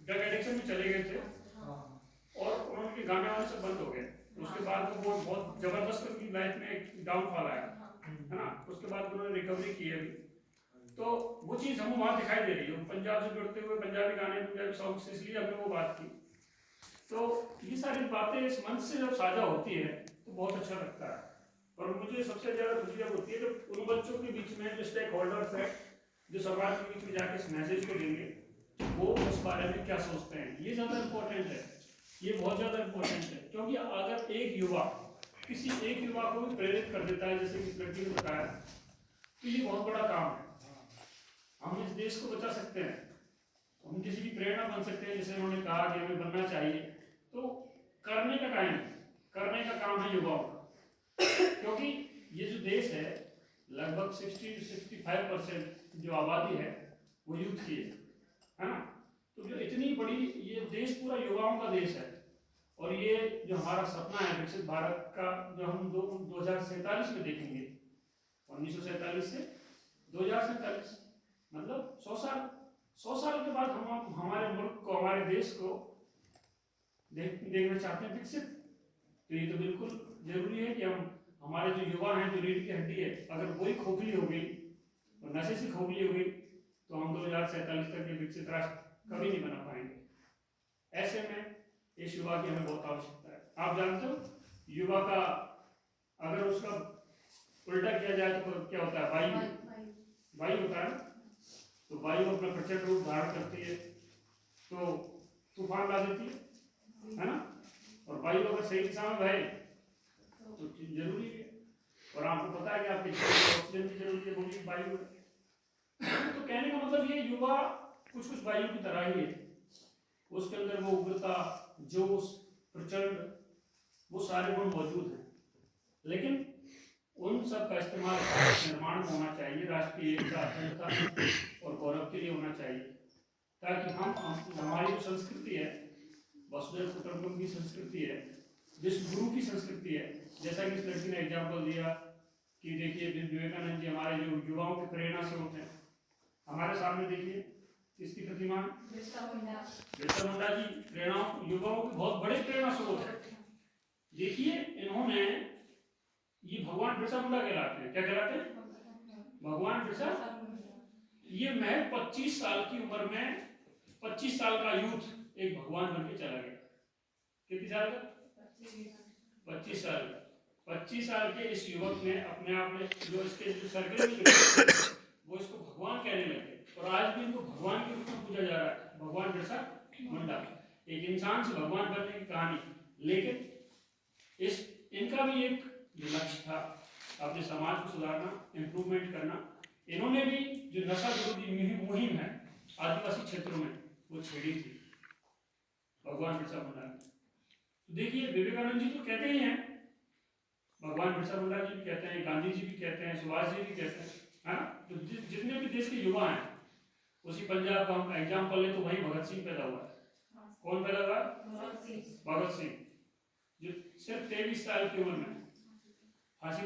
Drug addiction में चले गए थे और उनके गाने वाने सब बंद हो गए। उसके बाद वो बहुत जबरदस्त उनकी लाइफ में एक डाउनफॉल आया, है ना। उसके बाद उन्होंने रिकवरी की है अभी। तो वो चीज़ हमें वहाँ दिखाई दे रही है, पंजाब से जुड़ते हुए पंजाबी गाने, पंजाबी सॉन्ग्स, इसलिए हमने वो बात की। तो ये सारी बातें इस मंच से जब साझा होती है तो बहुत अच्छा लगता है। और मुझे सबसे ज़्यादा खुशी जब होती है जब उन बच्चों के बीच में जो स्टेक होल्डर्स है, जो समाज के बीच में जाके इस मैसेज को देंगे, वो उस बारे में क्या सोचते हैं। ये ज़्यादा इम्पोर्टेंट है, ये बहुत ज़्यादा इम्पोर्टेंट है। क्योंकि अगर एक युवा किसी एक युवा को भी प्रेरित कर देता है, जैसे कि इस लड़की ने बताया, तो ये बहुत बड़ा काम है। हम इस देश को बचा सकते हैं, हम किसी की प्रेरणा बन सकते हैं। जैसे उन्होंने कहा कि हमें बनना चाहिए, तो करने का काम है युवाओं का। क्योंकि ये जो देश है, लगभग 60-65% जो आबादी है वो यूथ की है ना। तो जो इतनी बड़ी ये देश पूरा युवाओं का देश है, और ये जो हमारा सपना है विकसित भारत का, जो हम 2047 में देखेंगे, 1947 से 2047, मतलब 100 साल के बाद हम हमारे मुल्क को, हमारे देश को देखना चाहते हैं विकसित। तो ये तो बिल्कुल जरूरी है कि हमारे जो युवा हैं, जो रीढ़ की हड्डी है, अगर वही खोखली हो गई और नशे से खोखली हो गई, तो हम 2047 तक के विकसित राष्ट्र कभी नहीं बना पाएंगे। ऐसे में इस युवा की हमें बहुत आवश्यकता है। आप जानते हो युवा का अगर उसका उल्टा किया जाए तो क्या होता है, वायु होता है। तो वायु अपना प्रचंड रूप धारण करती है तो तूफान ला देती है ना। और वायु अगर सही दिशा में बहे तो जरूरी है। और आपको पता है कि आपके ऑक्सीजन की जरूरत है, बोलिए वायु। तो कहने का मतलब ये युवा कुछ वायु की तरह ही है। उसके अंदर वो उग्रता, जोश, प्रचंड, वो सारे गुण मौजूद हैं। लेकिन उन सब का इस्तेमाल निर्माण में होना चाहिए, राष्ट्रीय एकता, अखंडता और गौरव के लिए होना चाहिए, ताकि हम हमारी जो संस्कृति है, वसुधैव कुटुंबकम की संस्कृति है, विश्व गुरु की संस्कृति है। जैसा कि इस लड़की ने एग्जाम्पल दिया कि देखिए विवेकानंद जी हमारे जो युवाओं की प्रेरणा स्रोत हैं। हमारे सामने देखिए किसकी प्रतिमा, बिरसा मुंडा जी प्रेरणा, युवाओं के बहुत बड़े प्रेरणा स्रोत है। देखिए इन्होंने, ये भगवान बिरसा मुंडा कहलाते हैं। क्या कहलाते हैं? भगवान बिरसा। ये महज 25 साल की उम्र में 25 साल का यूथ एक भगवान बन के चला गया। कितनी साल का? 25 साल का। 25 साल के इस युवक ने अपने आप में जो इसके जो सर्कल में वो इसको भगवान कहने लगे, और आज भी इनको भगवान के रूप में पूजा जा रहा है। भगवान बिरसा मुंडा, एक इंसान से भगवान बनने की कहानी। लेकिन इस इनका भी एक लक्ष्य था, अपने समाज को सुधारना, इम्प्रूवमेंट करना। इन्होंने भी जो नशा विरोधी मुहिम है आदिवासी क्षेत्रों में, वो छेड़ी थी भगवान बिरसा मुंडा ने। तो देखिए विवेकानंद जी तो कहते ही हैं, भगवान बिरसा मुंडा जी भी कहते हैं, गांधी जी भी कहते हैं, सुभाष जी भी कहते हैं, है ना। तो जितने भी देश के युवा हैं, उसी पंजाब का हम एग्जाम्पल ले तो वही भगत सिंह पैदा हुआ है। कौन पैदा हुआ? भगत सिंह, जो सिर्फ 23 साल की उम्र में फांसी